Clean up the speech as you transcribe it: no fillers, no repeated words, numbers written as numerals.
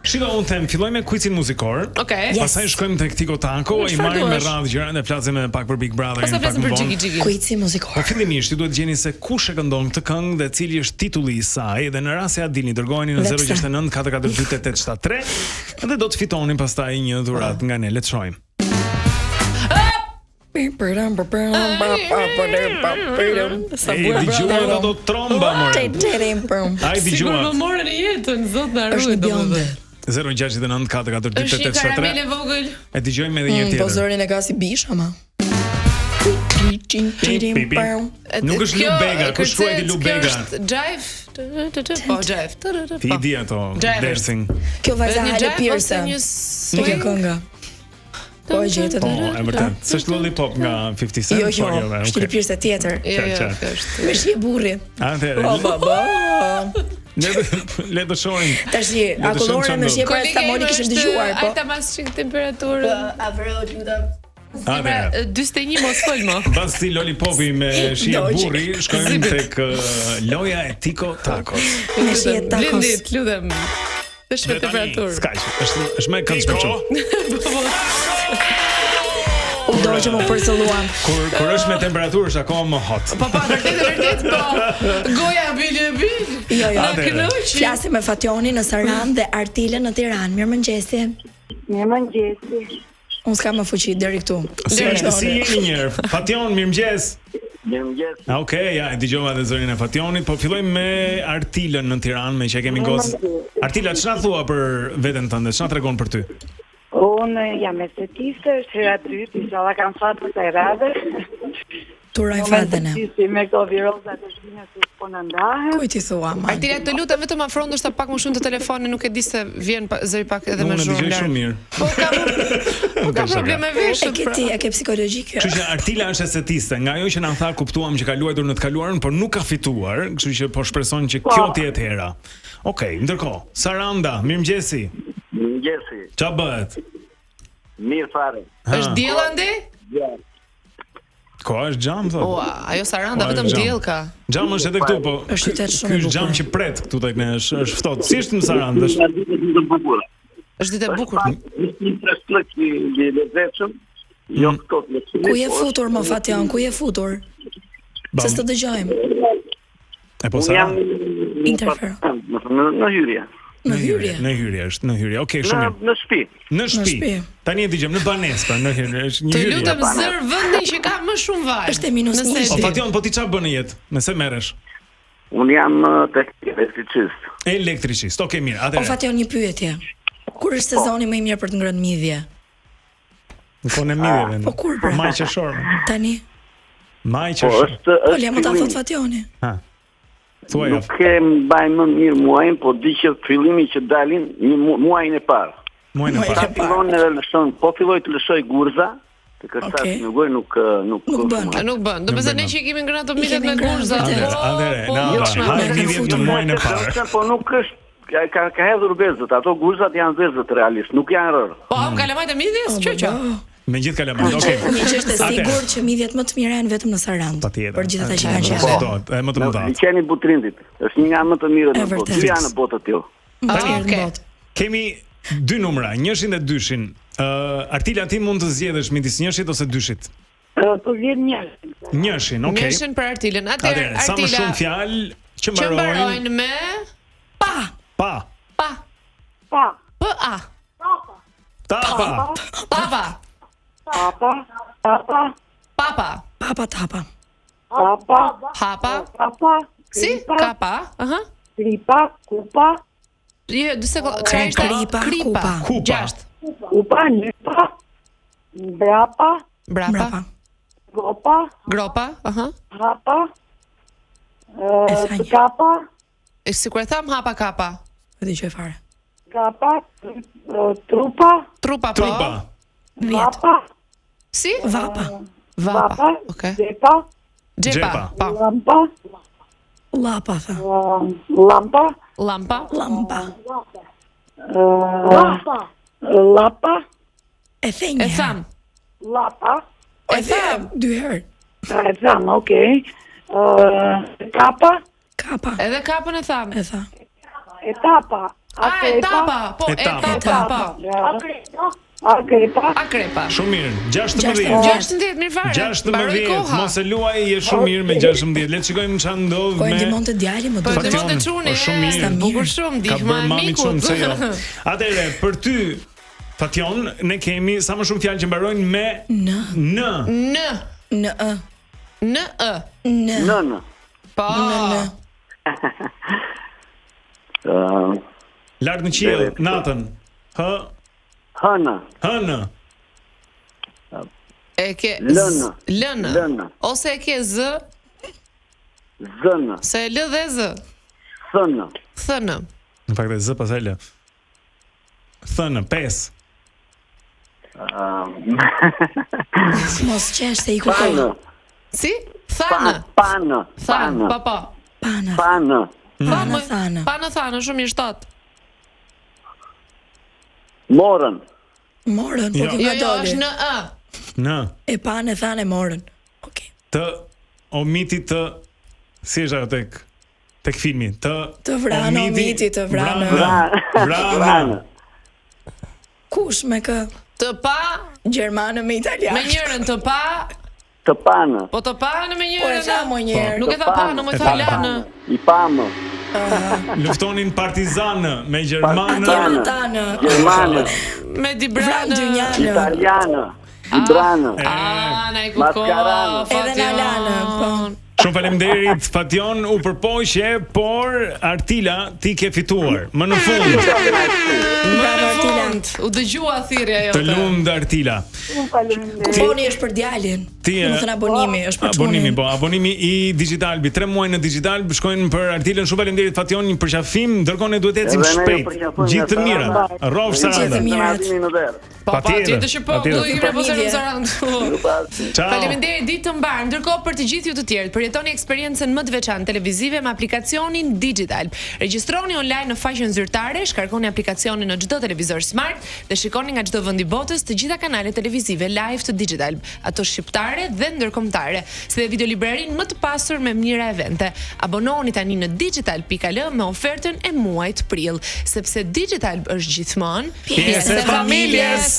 Shiko, unë them, filloj me quizin muzikor. Okej. Pastaj shkojmë tek Tiko Tako, i marrim me radhë gjëra dhe flasim edhe pak për Big Brother. Pastaj flasim për Xhiki. Quizi muzikor. Po fillimisht ju duhet gjeni se kush e këndon këtë këngë dhe cili është titulli i saj dhe në rast se ja dilni dërgojeni në 069 442 8873 dhe do të fitoni pastaj një dhuratë nga ne. Le të shohim. Sa dëgjuat ato tromba more. Ai Sigur dëgjuat. më morën në jetën, zot na ruaj Është bjonde. 069 442 Është një karamele 8873. vogël. E dëgjojmë edhe një Po tjetër. zërin e ka si bish ama. Nuk është Lubega, kush quajti Lubega? Është Jive. Po Jive. Ti di ato dancing. Kjo vajza hale pirse. Nuk e kënga. Po e gjetë. Po, e vërtet. S'është Lollipop nga 50 Cent. Jo, po, është një pirse tjetër. Jo, Qartë. është. Me shi e burri. Atëherë. Le të shohim. Tash akullore me shi para stamoni kishim dëgjuar, po. Ai ta mas çik temperaturën. A vëro lutem. Atëherë. 41 mos fol më. Pas si Lollipopi me shi e burri, shkojmë tek loja e Tiko Takos. Me shi e takos. Blindit, lutem. Të shme temperaturë. Skaq, është më këndshme. U dojë më përcëlluam. Kur është me temperaturë është akoma më hot. Po, vërtet, po. Goja bil. Jo. Na kënoqi. Flasim me Fationin në Saran dhe Artilën në Tiranë. Mirëmëngjesi. Mirëmëngjesi. Unë s'kam më fuqi deri këtu. Si jeni njerë? Fation, mirëmëngjes. Mirëmëngjes. Okej, ja, e dëgjova edhe zërin e Fationit, po fillojmë me Artilën në Tiranë, me që kemi gocë. Artila, ç'na thua për veten tënde? Ç'na tregon për ty? Unë jam estetiste, është hera dytë, inshallah kam fatë të radhës. Turaj fatën e. Si me këto virozat e shpinja si po në ndahen. Kuj ti thua, ma? Artila, të lutem vetëm afro ndoshta pak më shumë të telefonit, nuk e di se vjen zëri pak edhe më Unë shumë. dëgjoj shumë mirë. Po ka probleme veshët. E ke psikologjike. Kështu që Artila është estetiste, nga ajo që na tha kuptuam që ka luajtur në të kaluarën, por nuk ka fituar, kështu që po shpreson që kjo të jetë hera. Okej, ndërkohë, Saranda, mirëmëngjesi. Mirëmëngjesi. Ç'a bëhet? Mirë fare. Është diell ande? Ko është xham thotë? Ua, ajo Saranda Po, vetëm është diell ka. Xham është edhe këtu, po. Është qytet shumë Ky i është xham bukur. që pret këtu tek ne, është ftohtë. Si është në Sarandë? Është ditë e bukur. Është një freslëk i lezetshëm. Jo këto të lezetshëm. Ku je futur më Fation? Ku je futur? Se s'të dëgjojmë. E po Sarandë. Interfero. Në hyrje. Në hyrje. Në hyrje është, në hyrje. Okej, shumë mirë. Në shtëpi. Në shtëpi. shtëpi. Tani e dëgjojmë në banesë, pra në hyrje, është një Të hyrje. lutem zër vendin që ka më shumë vaj. Është e minus Nëse 1. O di. Fation, po ti çfarë bën në jetë? Nëse merresh? Unë jam elektricist. Elektricist. Okej, mirë. O Atëherë. Fation, një pyetje. Kur është sezoni më i mirë për të ngrënë midhje? Po në midhje. Po kur pra? Maj qershor. Tani? Maj Po qershor. është Po le më ta thot Fationi. Ha. Thuaj. Nuk e mbaj më mirë muajin, po di që fillimi që dalin një muajin e parë. Muajin e Muajin parë. e Fillon edhe lëshon, po filloj të lëshoj gurza, të kërtas Okej. në gojë nuk bën. Nuk bën. Do të thënë ne që i kemi ngrënë ato midhet kemi me ngrënë, gurza. vërtet. Atëherë, na jo, hajde midhjet në muajin e parë. Po nuk është ka hedhur vezët, ato gurzat janë vezët realisht, nuk janë rër. Po, kalamajt e midhjes, ç'ç'a? Me gjithë kalamajt. Okej. Unë që është e sigurt që midhjet më të mira janë vetëm në Sarandë. Patjetër. Për gjithë ata që kanë Po, qenë. do, e më të mëdha. Liçeni Butrindit, është një nga më të mirët E në botë. vërtet. Dy janë në botë aty. Okej. Kemi dy numra, njëshin dhe dyshin. Artila, ti mund të zgjedhësh midis njëshit ose dyshit? Po vjen një. Njëshin, okej. Njëshin për Artilën. Atëherë, sa më Artila. shumë fjalë që Që mbarojnë mbarojnë me pa. pa. Pa. Pa. Tapa. Papa. Papa. Papa. Papa. Papa tapa. Papa. Hapa. Papa. Si? Kapa. Aha. Kripa. Kupa. Je, dy sekondë. Çfarë ishte? Kripa, kupa. Kupa. Gjashtë. Kupa. Nypa. Brapa. Brapa. Brapa. Gopa. Gropa. Aha. Hapa. thank you. Kapa. E sikur e tham hapa kapa. E di që fare. Kapa. Trupa. Trupa po. Trupa. Vapa. Si? Vapa. Vapa. Okej. Zepa. Xhepa. Po. Lampa. Lapa tha. Lampa. Lampa. Lampa. Lapa. E the një E herë. tham. Lapa. E tham. Dy herë. E tham, okej. Kapa. Kapa. Edhe kapën e tham. E tha. Etapa. etapa, po, etapa. Akrepa. Shumë mirë. 16. 16, mirë fare. 16, mos e luaj, je shumë mirë me 16. Le të shikojmë çfarë ndodh me. Po ndihmonte djalin më duhet. Po ndihmonte çuni. Shumë mirë. Bukur shumë, ndihma e mikut. Atëherë, për ty Fation, ne kemi sa më shumë fjalë që mbarojnë me N. Po. Lart në qiell, natën. Hënë. E ke lën. Ose e ke z? Zën. Se l dhe z. Thën. Në fakt e z pasaj l. Thën 5. Mos qesh se I kuptoj. Si? Thanë. Panë. Po. Panë, shumë mirë 7. Morën, po ti nga doli. Është në ë. Në. E panë thanë morën. Okej. Të omiti të si është ajo tek filmi, të vranë omiti, të vranë. Kush me kë? Të pa gjermanë me italianë. Me njërin të pa. Të panë. Po të panë me njërin. Po e tha më njëherë. Nuk e tha panë, më tha lanë. I pamë. Luftonin partizanë me gjermanë. Gjermanë. Me dibranë. Italianë. Dibranë. Na I kuptoj. Edhe na lanë, po. Shumë faleminderit Fation, u përpoqje, por Artila ti ke fituar. Më në fund. U dëgjua thirrja jote. Të lumt Artila. Kuponi është për djalin. Do të thënë abonimi është për çunin. Abonimi I Digitalbi, 3 muaj në Digitalb shkojnë për Artilën. Shumë faleminderit Fation, një përqafim, ndërkohë ne duhet ecim shpejt. Gjithë të mira. Rrov Saranda. Patjetër që po, do I propozojmë Saranda. Faleminderit, ditë të mbar. Ndërkohë për të gjithë ju të tjerë, përjetoni eksperiencën më të veçantë televizive me aplikacionin Digitalb. Regjistroni online në faqen zyrtare, shkarkoni aplikacionin në çdo televizor smart dhe shikoni nga çdo vend I botës të gjitha kanalet televizive live të Digitalb, ato shqiptare dhe ndërkombëtare, si dhe videolibrarin më të pasur me mira evente. Abonohuni tani në digital.al me ofertën e muajit prill, sepse Digitalb është gjithmonë pjesë e familjes.